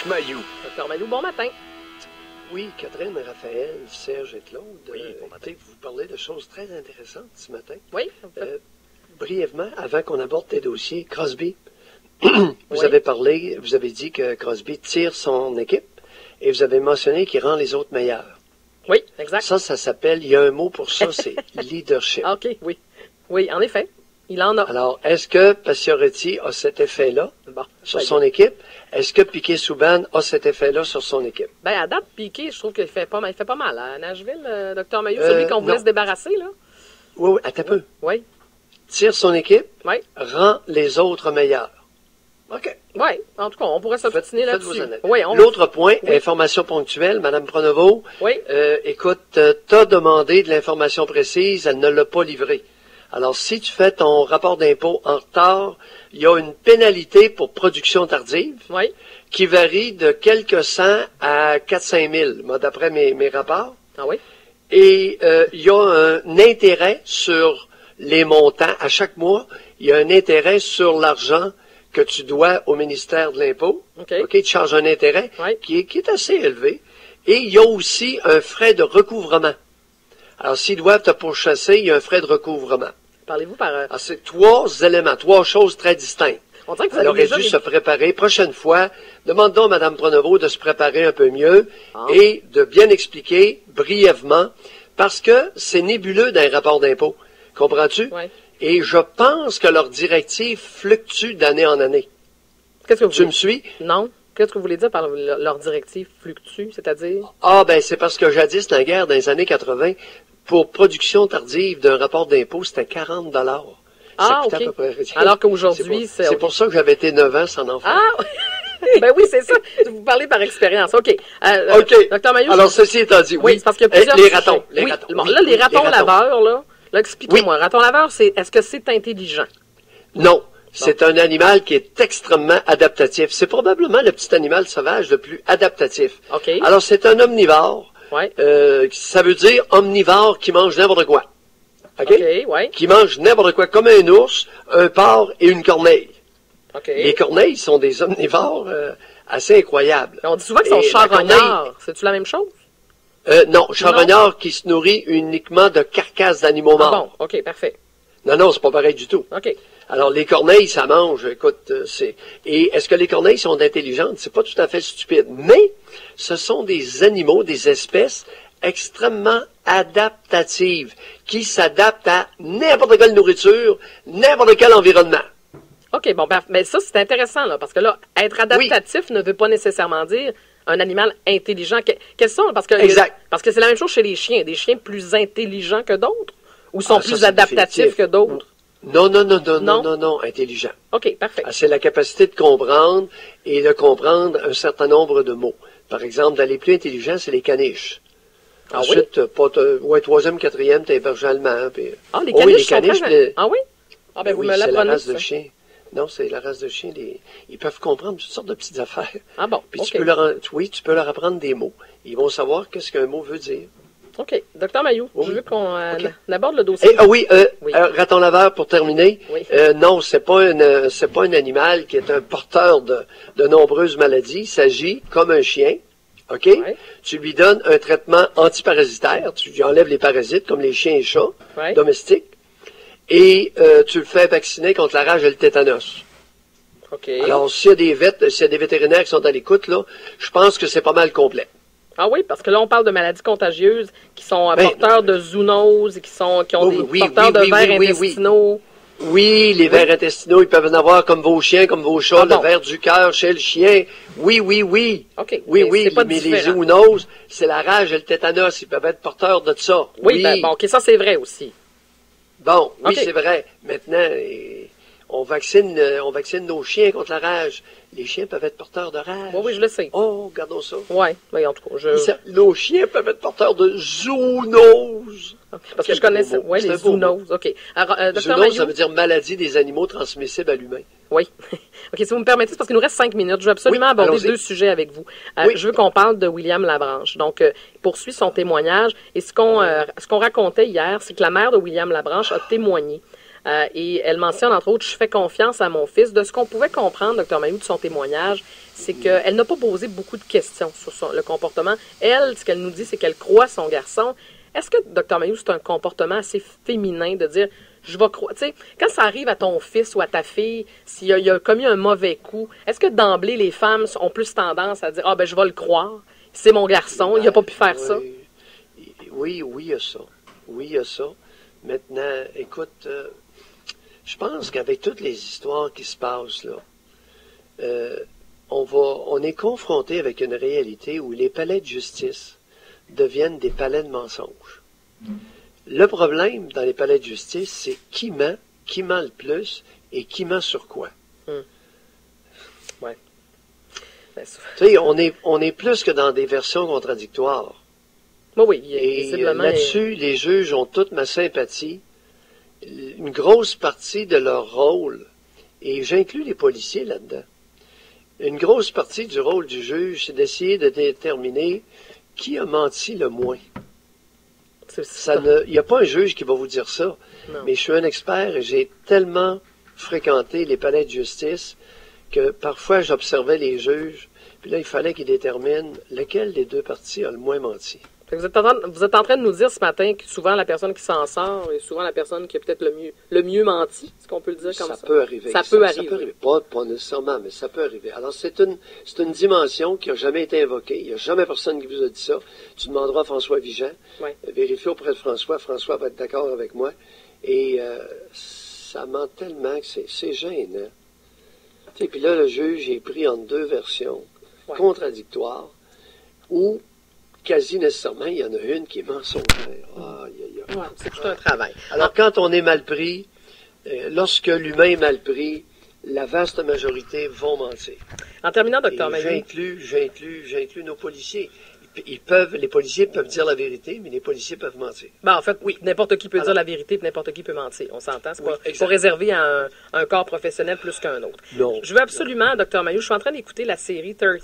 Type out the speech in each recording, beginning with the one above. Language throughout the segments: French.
Mailloux. Docteur Mailloux, bon matin. Oui, Catherine, Raphaël, Serge et Claude. Oui, bon matin. Écoutez, vous parlez de choses très intéressantes ce matin. Oui. Brièvement, avant qu'on aborde tes dossiers, Crosby, Oui. vous avez dit que Crosby tire son équipe et vous avez mentionné qu'il rend les autres meilleurs. Oui, exact. Ça s'appelle, il y a un mot pour ça, c'est leadership. Ah, OK, oui. Oui, en effet. Il en a. Alors, est-ce que Pacioretty a cet effet-là Bon. sur son équipe? Est-ce que Piquet-Souban a cet effet-là sur son équipe? Ben, à date, Piqué, je trouve qu'il fait pas mal. Il fait pas mal à Nashville, Docteur Mailloux, celui qu'on voulait non. se débarrasser, là. Oui, attends un peu. Oui. Tire son équipe, Oui. rend les autres meilleurs. OK. Oui. En tout cas, on pourrait s'obstiner Faites là-dessus. vos analyses. Oui, L'autre point, Oui. information ponctuelle, Madame Pronovo. Oui. Écoute, t'as demandé de l'information précise, elle ne l'a pas livrée. Alors, si tu fais ton rapport d'impôt en retard, il y a une pénalité pour production tardive Oui. qui varie de quelques cents à 4-5 000, moi, d'après mes rapports. Ah oui. Et il y a un intérêt sur les montants. À chaque mois, il y a un intérêt sur l'argent que tu dois au ministère de l'Impôt. OK. Tu charges un intérêt Oui. qui est assez élevé. Et il y a aussi un frais de recouvrement. Alors, s'ils doivent te pourchasser, il y a un frais de recouvrement. Parlez-vous par... Alors, c'est trois éléments, trois choses très distinctes. on dirait que vous Elle avez aurait déjà... dû se préparer. Prochaine fois, demande donc à Mme Pronovo de se préparer un peu mieux Ah. et de bien expliquer brièvement, parce que c'est nébuleux dans les rapports d'impôt. Comprends-tu? Oui. Et je pense que leurs directives fluctuent d'année en année. Qu'est-ce que vous Tu me voulez... suis? Non. Qu'est-ce que vous voulez dire par leur directive fluctue, c'est-à-dire? Ah, ben, c'est parce que jadis, la guerre dans les années 80, pour production tardive d'un rapport d'impôt, c'était 40 $. Ah, Ça coûtait OK. à peu près rien. Alors qu'aujourd'hui, C'est pour ça que j'avais été 9 ans sans enfant. Ah! Ben oui, c'est ça. Vous parlez par expérience. OK. OK. Docteur Mailloux, Alors, ceci étant dit, oui, oui. c'est parce qu'il y a plusieurs les sujets. ratons. Les Oui. ratons. Bon, Oui, là, les oui, ratons laveurs, là expliquez-moi. Raton laveur, est-ce que c'est intelligent? Non. C'est un animal qui est extrêmement adaptatif. C'est probablement le petit animal sauvage le plus adaptatif. OK. Alors, c'est un omnivore. Ouais. Ça veut dire omnivore qui mange n'importe quoi. OK? OK, ouais. Qui mange n'importe quoi, comme un ours, un porc et une corneille. OK. Les corneilles sont des omnivores assez incroyables. On dit souvent qu'ils sont Et la charognards. C'est-tu la même chose? Non, charognard qui se nourrit uniquement de carcasses d'animaux Ah morts. bon, OK, parfait. Non, c'est pas pareil du tout. OK. Alors, les corneilles, ça mange, écoute, Et est-ce que les corneilles sont intelligentes? C'est pas tout à fait stupide. Mais, ce sont des animaux, des espèces extrêmement adaptatives, qui s'adaptent à n'importe quelle nourriture, n'importe quel environnement. OK, bon, mais ça, c'est intéressant, là, parce que là, être adaptatif ne veut pas nécessairement dire un animal intelligent. Quels sont? Exact. Parce que c'est la même chose chez les chiens. Des chiens plus intelligents que d'autres? Ou sont Ça, plus c'est adaptatifs définitif. que d'autres? Non, intelligent. OK, parfait. C'est la capacité de comprendre et de comprendre un certain nombre de mots. Par exemple, dans les plus intelligents, c'est les caniches. Ah Ensuite, troisième, quatrième, t'as les bergers allemands. Puis... Ah, les Oh caniches oui, les sont caniches, très... Ah oui? Ah ben, vous oui, me c'est la l'apprenez, race de ça. chien. Non, c'est la race de chien. Ils peuvent comprendre toutes sortes de petites affaires. Ah bon, Puis OK. tu peux leur apprendre des mots. Ils vont savoir qu'est-ce qu'un mot veut dire. OK. Docteur Mailloux, Oui. je veux qu'on OK. aborde le dossier. Oui. Raton laveur pour terminer. Oui. Non, c'est pas un animal qui est un porteur de nombreuses maladies. Il s'agit comme un chien. OK? Ouais. Tu lui donnes un traitement antiparasitaire. Tu lui enlèves les parasites comme les chiens et chats Ouais. domestiques. Et tu le fais vacciner contre la rage et le tétanos. OK. Alors, s'il y a des vétérinaires qui sont à l'écoute, là, je pense que c'est pas mal complet. Ah oui, parce que là, on parle de maladies contagieuses qui sont Ben, porteurs de zoonoses et qui ont Oui, des porteurs de vers intestinaux. Oui, les vers intestinaux, ils peuvent en avoir comme vos chiens, comme vos chats, Ah bon. le ver du cœur chez le chien. Oui. OK. Oui, c'est pas mais les différent. zoonoses, c'est la rage et le tétanos, ils peuvent être porteurs de ça. Oui, ben, bon, OK, ça, c'est vrai aussi. Bon, oui, OK. c'est vrai. Maintenant, on vaccine nos chiens contre la rage. Les chiens peuvent être porteurs de rage. Oui, je le sais. Oh, regardons ça. Oui, en tout cas, Nos chiens peuvent être porteurs de zoonoses. parce que je connais ça. beau mot. Oui, C'est les un beau mot. zoonoses. OK. Alors, Docteur Zoonose, Mailloux. ça veut dire maladie des animaux transmissibles à l'humain. Oui. OK, si vous me permettez, c'est parce qu'il nous reste 5 minutes. Je veux absolument Oui, aborder allons-y. 2 sujets avec vous. Oui. Je veux qu'on parle de William Labranche. Donc, il poursuit son témoignage. Et ce qu'on racontait hier, c'est que la mère de William Labranche a témoigné Et elle mentionne, entre autres, « Je fais confiance à mon fils ». De ce qu'on pouvait comprendre, Dr. Mayou, de son témoignage, c'est qu'elle n'a pas posé beaucoup de questions sur le comportement. Elle, ce qu'elle nous dit, c'est qu'elle croit son garçon. Est-ce que, Dr. Mayou, c'est un comportement assez féminin de dire « Je vais croire ». Tu sais, quand ça arrive à ton fils ou à ta fille, s'il a commis un mauvais coup, est-ce que d'emblée, les femmes ont plus tendance à dire « Ah, ben, je vais le croire. C'est mon garçon. Il n'a pas pu faire ça. » Oui, il y a ça. Oui, il y a ça. Maintenant, écoute, je pense qu'avec toutes les histoires qui se passent, là, on est confronté avec une réalité où les palais de justice deviennent des palais de mensonges. Le problème dans les palais de justice, c'est qui ment le plus et qui ment sur quoi. Ouais. Tu sais, on est plus que dans des versions contradictoires. Oui, et là-dessus, les juges ont toute ma sympathie. Une grosse partie de leur rôle, et j'inclus les policiers là-dedans, une grosse partie du rôle du juge, c'est d'essayer de déterminer qui a menti le moins. Il n'y a pas un juge qui va vous dire ça, mais je suis un expert et j'ai tellement fréquenté les palais de justice que parfois j'observais les juges, puis là il fallait qu'ils déterminent lequel des deux parties a le moins menti. Vous êtes en train de nous dire ce matin que souvent la personne qui s'en sort est souvent la personne qui a peut-être le mieux menti, est-ce qu'on peut le dire comme ça? Ça peut arriver. Ça peut arriver. Pas nécessairement, mais ça peut arriver. Alors, c'est une dimension qui n'a jamais été invoquée. Il n'y a jamais personne qui vous a dit ça. Tu demanderas à François Vigent. Oui. Vérifie auprès de François. François va être d'accord avec moi. Et ça ment tellement que c'est gênant. Et puis là, le juge est pris entre deux versions contradictoires où quasi nécessairement, il y en a une qui est mensongère. C'est tout un travail. Alors, quand on est mal pris, lorsque l'humain est mal pris, la vaste majorité vont mentir. En terminant, Dr. Mayou. J'inclus nos policiers. Les policiers peuvent dire la vérité, mais les policiers peuvent mentir. En fait, oui, n'importe qui peut dire la vérité, et n'importe qui peut mentir. On s'entend. C'est pas réservé à un corps professionnel plus qu'un autre. Non. Je veux absolument, Dr. Mayou, je suis en train d'écouter la série 13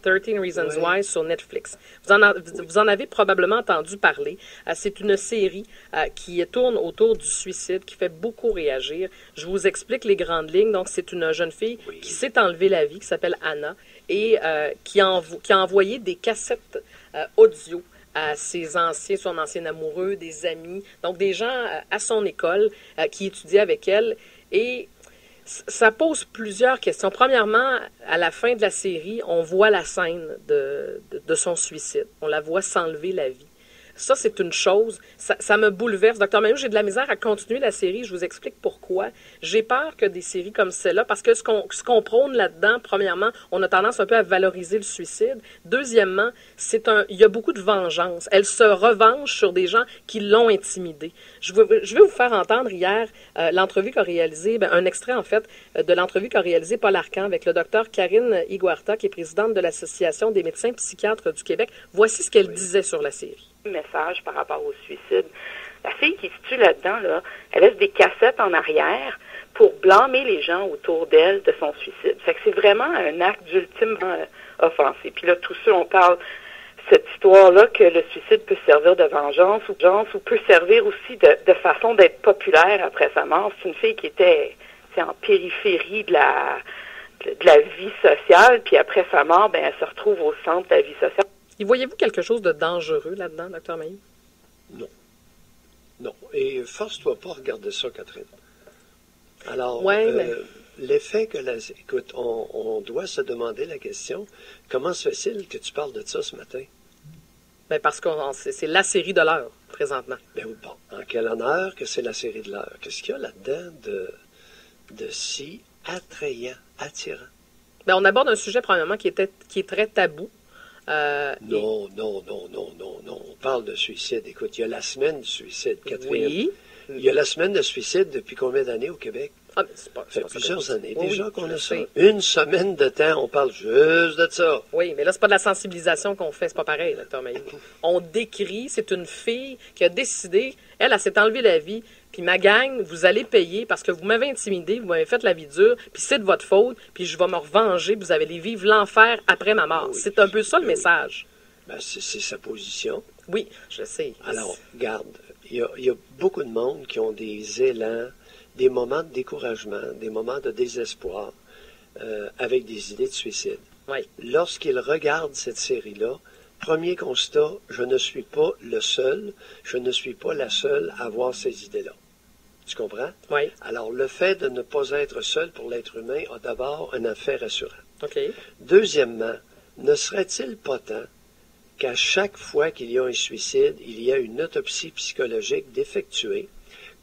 Reasons Why sur Netflix. Vous en avez probablement entendu parler. C'est une série qui tourne autour du suicide, qui fait beaucoup réagir. Je vous explique les grandes lignes. Donc, c'est une jeune fille qui s'est enlevée la vie, qui s'appelle Anna, et qui a envoyé des cassettes audio à son ancien amoureux, des amis, donc des gens à son école qui étudiaient avec elle. Et ça pose plusieurs questions. Premièrement, à la fin de la série, on voit la scène de son suicide. On la voit s'enlever la vie. Ça, c'est une chose. Ça me bouleverse. Dr. Mayou, j'ai de la misère à continuer la série. Je vous explique pourquoi. J'ai peur que des séries comme celle-là, parce que ce qu'on prône là-dedans, premièrement, on a tendance un peu à valoriser le suicide. Deuxièmement, il y a beaucoup de vengeance. Elle se revanche sur des gens qui l'ont intimidée. Je vais vous faire entendre hier l'entrevue qu'a réalisée, un extrait, en fait, de l'entrevue qu'a réalisée Paul Arcan avec le docteur Karine Iguarta, qui est présidente de l'Association des médecins psychiatres du Québec. Voici ce qu'elle disait sur la série. Message par rapport au suicide. La fille qui se tue là-dedans, elle laisse des cassettes en arrière pour blâmer les gens autour d'elle de son suicide. Fait que c'est vraiment un acte d'ultimement offensé. Puis là, tout ça, on parle cette histoire-là que le suicide peut servir de vengeance ou peut servir aussi de façon d'être populaire après sa mort. C'est une fille qui était en périphérie de la vie sociale, puis après sa mort, elle se retrouve au centre de la vie sociale. Y voyez-vous quelque chose de dangereux là-dedans, Dr. Mayou? Non. Et force-toi pas à regarder ça, Catherine. Alors, l'effet que écoute, on doit se demander la question, comment se fait-il que tu parles de ça ce matin? Parce que c'est la série de l'heure, présentement. En quel honneur que c'est la série de l'heure? Qu'est-ce qu'il y a là-dedans de si attrayant, attirant? On aborde un sujet, premièrement, qui est très tabou. Non. On parle de suicide. Écoute, il y a la semaine du suicide, Catherine. Oui. Il y a la semaine de suicide depuis combien d'années au Québec? Ça fait plusieurs années déjà qu'on a ça. Sais. Une semaine de temps, on parle juste de ça. Oui, mais là, c'est pas de la sensibilisation qu'on fait. C'est pas pareil, Dr. Mayou. On décrit, c'est une fille qui a décidé, elle s'est enlevée la vie, puis ma gang, vous allez payer parce que vous m'avez intimidé, vous m'avez fait la vie dure, puis c'est de votre faute, puis je vais me revenger, vous allez vivre l'enfer après ma mort. Oui, c'est un peu ça le message. C'est sa position. Oui, je sais. Alors, regarde, il y a beaucoup de monde qui ont des élans des moments de découragement, des moments de désespoir, avec des idées de suicide. Oui. Lorsqu'ils regardent cette série-là, premier constat, je ne suis pas le seul, je ne suis pas la seule à avoir ces idées-là. Tu comprends? Oui. Alors, le fait de ne pas être seul pour l'être humain a d'abord un effet rassurant. OK. Deuxièmement, ne serait-il pas temps qu'à chaque fois qu'il y a un suicide, il y a une autopsie psychologique d'effectuer,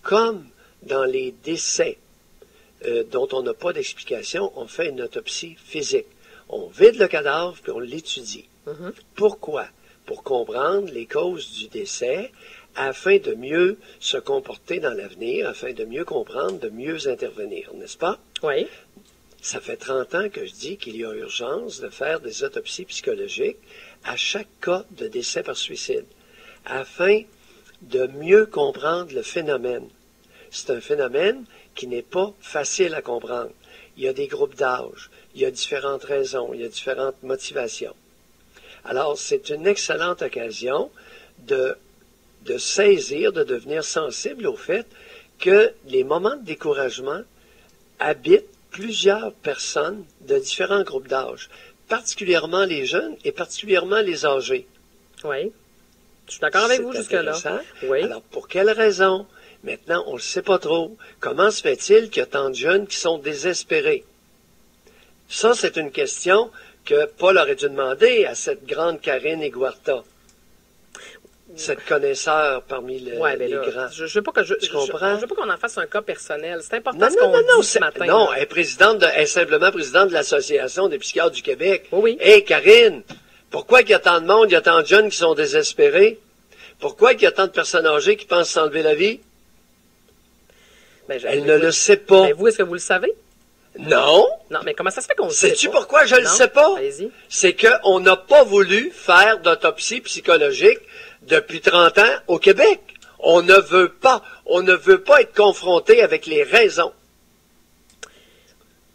comme dans les décès dont on n'a pas d'explication, on fait une autopsie physique. On vide le cadavre puis on l'étudie. Pourquoi? Pour comprendre les causes du décès, afin de mieux se comporter dans l'avenir, afin de mieux comprendre, de mieux intervenir, n'est-ce pas? Oui. Ça fait 30 ans que je dis qu'il y a urgence de faire des autopsies psychologiques à chaque cas de décès par suicide, afin de mieux comprendre le phénomène. C'est un phénomène qui n'est pas facile à comprendre. Il y a des groupes d'âge, il y a différentes raisons, il y a différentes motivations. Alors, c'est une excellente occasion de saisir, de devenir sensible au fait que les moments de découragement habitent plusieurs personnes de différents groupes d'âge, particulièrement les jeunes et particulièrement les âgés. Oui. Je suis d'accord avec vous jusque-là. Oui. Alors, pour quelles raisons? Maintenant, on ne le sait pas trop. Comment se fait-il qu'il y a tant de jeunes qui sont désespérés? Ça, c'est une question que Paul aurait dû demander à cette grande Karine Eguarta, cette connaisseur parmi les grands. Je veux pas que tu comprends? Je veux pas qu'on en fasse un cas personnel. C'est important non, ce qu'on dit ce matin. Non, elle est simplement présidente de l'Association des psychiatres du Québec. Oui. Hé, Karine, pourquoi il y a tant de monde, il y a tant de jeunes qui sont désespérés? Pourquoi il y a tant de personnes âgées qui pensent s'enlever la vie? Elle ne le sait pas. Mais vous, est-ce que vous le savez? Non. Non, mais comment ça se fait qu'on le sait pas? Sais-tu pourquoi je ne le sais pas? Allez-y. C'est qu'on n'a pas voulu faire d'autopsie psychologique depuis 30 ans au Québec. On ne veut pas être confronté avec les raisons.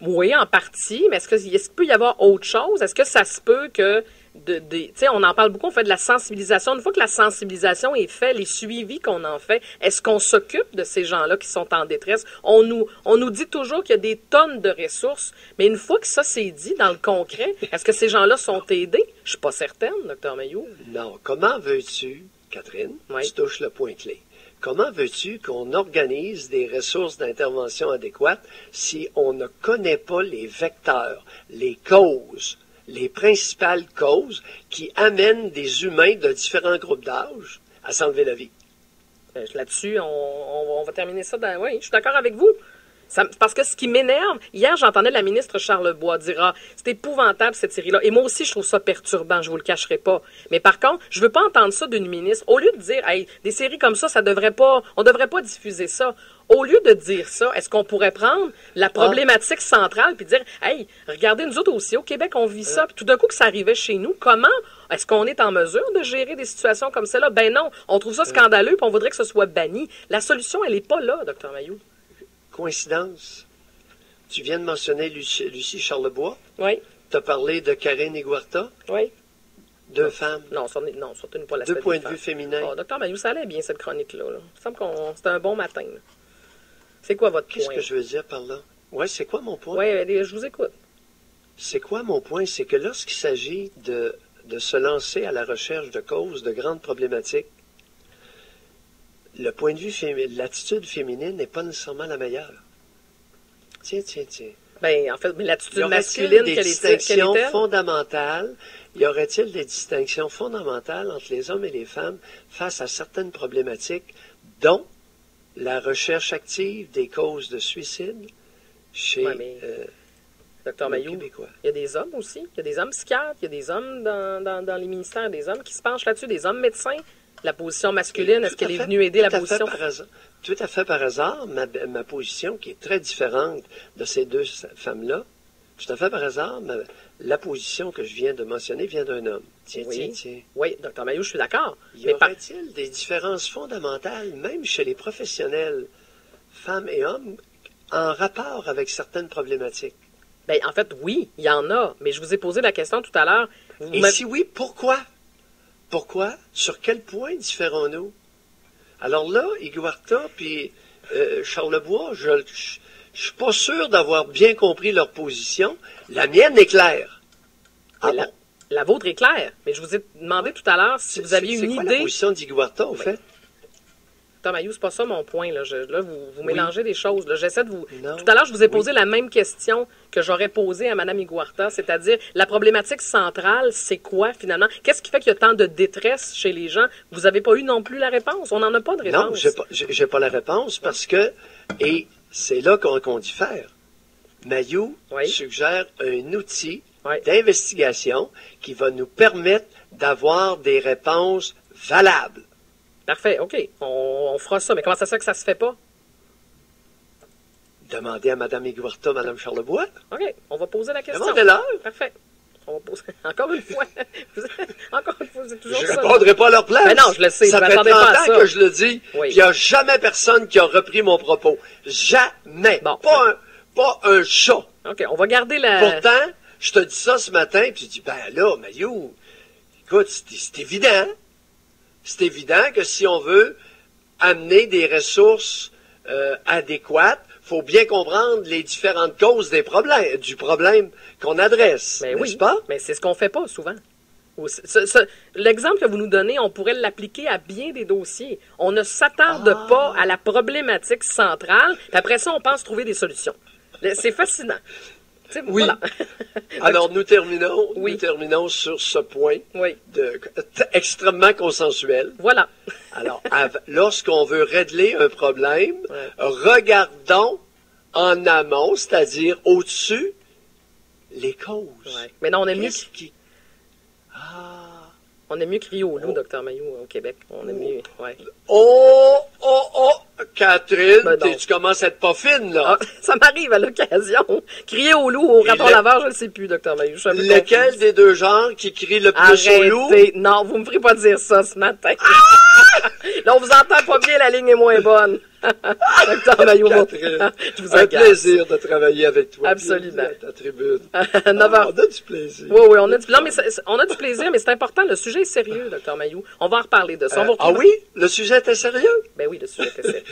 Oui, en partie, mais est-ce qu'il peut y avoir autre chose? Est-ce que ça se peut que tu sais, on en parle beaucoup, on fait de la sensibilisation. Une fois que la sensibilisation est faite, les suivis qu'on en fait, est-ce qu'on s'occupe de ces gens-là qui sont en détresse? On nous dit toujours qu'il y a des tonnes de ressources, mais une fois que ça c'est dit dans le concret, est-ce que ces gens-là sont aidés? Je suis pas certaine, Dr. Mailloux. Non. Comment veux-tu, Catherine, tu touches le point clé. Comment veux-tu qu'on organise des ressources d'intervention adéquates si on ne connaît pas les vecteurs, les causes, les principales causes qui amènent des humains de différents groupes d'âge à s'enlever la vie? Là-dessus, on va terminer ça. Oui, je suis d'accord avec vous. Parce que ce qui m'énerve, hier, j'entendais la ministre Charlebois dire « Ah, c'est épouvantable cette série-là. » Et moi aussi, je trouve ça perturbant, je vous le cacherai pas. Mais par contre, je veux pas entendre ça d'une ministre. Au lieu de dire « Hey, des séries comme ça devrait pas, on devrait pas diffuser ça. » Au lieu de dire ça, est-ce qu'on pourrait prendre la problématique centrale puis dire « Hey, regardez, nous autres aussi, au Québec, on vit ça. » Puis tout d'un coup, que ça arrivait chez nous, comment est-ce qu'on est en mesure de gérer des situations comme celle-là? Ben non, on trouve ça scandaleux puis on voudrait que ce soit banni. La solution, elle est pas là, Dr. Mailloux. Coïncidence. Tu viens de mentionner Lucie Charlebois. Oui. Tu as parlé de Karine Eguarta. Oui. Deux femmes. Non, surtout pas la Deux points de vue féminins. Oh, Dr. Mailloux, ça allait bien cette chronique-là. Là. Il me semble que c'était un bon matin. Là. C'est quoi votre point? Qu'est-ce que je veux dire par là? Oui, c'est quoi mon point? Oui, je vous écoute. C'est quoi mon point? C'est que lorsqu'il s'agit de se lancer à la recherche de causes de grandes problématiques, le point de vue l'attitude féminine n'est pas nécessairement la meilleure. Tiens. Ben, en fait, mais l'attitude masculine, quelle est-elle? Fondamentales? Y aurait-il des distinctions fondamentales entre les hommes et les femmes face à certaines problématiques, dont la recherche active des causes de suicide chez Dr. Mailloux, Québécois? Il y a des hommes aussi. Il y a des hommes psychiatres, il y a des hommes dans les ministères, des hommes qui se penchent là-dessus, des hommes médecins. La position masculine, est-ce qu'elle est venue aider la position? Tout à fait par hasard, ma position, qui est très différente de ces deux femmes-là, tout à fait par hasard, la position que je viens de mentionner vient d'un homme. Tiens. Oui, Dr. Mailloux, je suis d'accord. Y aurait-il des différences fondamentales, même chez les professionnels, femmes et hommes, en rapport avec certaines problématiques? Bien, en fait, oui, il y en a. Mais je vous ai posé la question tout à l'heure. Et si oui, pourquoi? Pourquoi? Sur quel point différons-nous? Alors là, Eguarta puis Charlebois, je suis pas sûr d'avoir bien compris leur position. La mienne est claire. Ah bon? La vôtre est claire, mais je vous ai demandé tout à l'heure si vous aviez une C'est quoi idée. la position d'Iguarta, au fait? Tom Mayou, c'est pas ça mon point. Là, vous mélangez des choses. Là. J'essaie de vous. Non. Tout à l'heure, je vous ai posé la même question que j'aurais posée à Mme Iguarta, c'est-à-dire la problématique centrale, c'est quoi finalement? Qu'est-ce qui fait qu'il y a tant de détresse chez les gens? Vous n'avez pas eu non plus la réponse. On n'en a pas de réponse. Non, j'ai pas la réponse parce que, et c'est là qu'on diffère. Mayou suggère un outil d'investigation qui va nous permettre d'avoir des réponses valables. Parfait, OK. On fera ça. Mais comment ça se fait que ça se fait pas? Demandez à Mme Iguarta, Mme Charlebois. OK, on va poser la question. Demandez-leur. Parfait. On va poser... Encore une fois. Encore une fois, c'est toujours Je ça. ne répondrai pas à leur place. Mais non, je le sais. Ça je fait 30 m'attendais pas à ça. ans que je le dis. Oui. Il n'y a jamais personne qui a repris mon propos. Jamais. Bon. Pas un chat. OK, on va garder la... Pourtant, je te dis ça ce matin, puis tu dis, ben là, Mayou, écoute, c'est évident. C'est évident que si on veut amener des ressources adéquates, il faut bien comprendre les différentes causes du problème qu'on adresse, n'est-ce pas? Mais c'est ce qu'on fait pas souvent. L'exemple que vous nous donnez, on pourrait l'appliquer à bien des dossiers. On ne s'attarde pas à la problématique centrale, puis après ça, on pense trouver des solutions. C'est fascinant. Oui. Voilà. Alors, nous terminons sur ce point extrêmement consensuel. Voilà. Alors, lorsqu'on veut régler un problème, regardons en amont, c'est-à-dire au-dessus, les causes. Ouais. Mais non, on aime mieux on aime mieux crier au loup, Dr Mayou, au Québec. On aime mieux, Catherine, tu commences à être pas fine, là. Ah, ça m'arrive à l'occasion. Crier au loup, au raton laveur, je ne sais plus, Dr Mayou. Lequel des deux genres qui crie le plus au loup? Non, vous me ferez pas dire ça ce matin. Là, on vous entend pas bien, la ligne est moins bonne. Dr Mayou, je vous agace. Un plaisir de travailler avec toi. Absolument. À ta tribune. 9h. On a du plaisir. Oui, on a du plaisir, mais c'est important. Le sujet est sérieux, Dr Mayou. On va en reparler de ça. Oui? Le sujet était sérieux? Ben oui, le sujet était sérieux.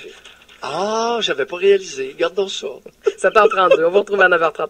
J'avais pas réalisé. Gardons ça. 7h32. On va retrouver à 9h30.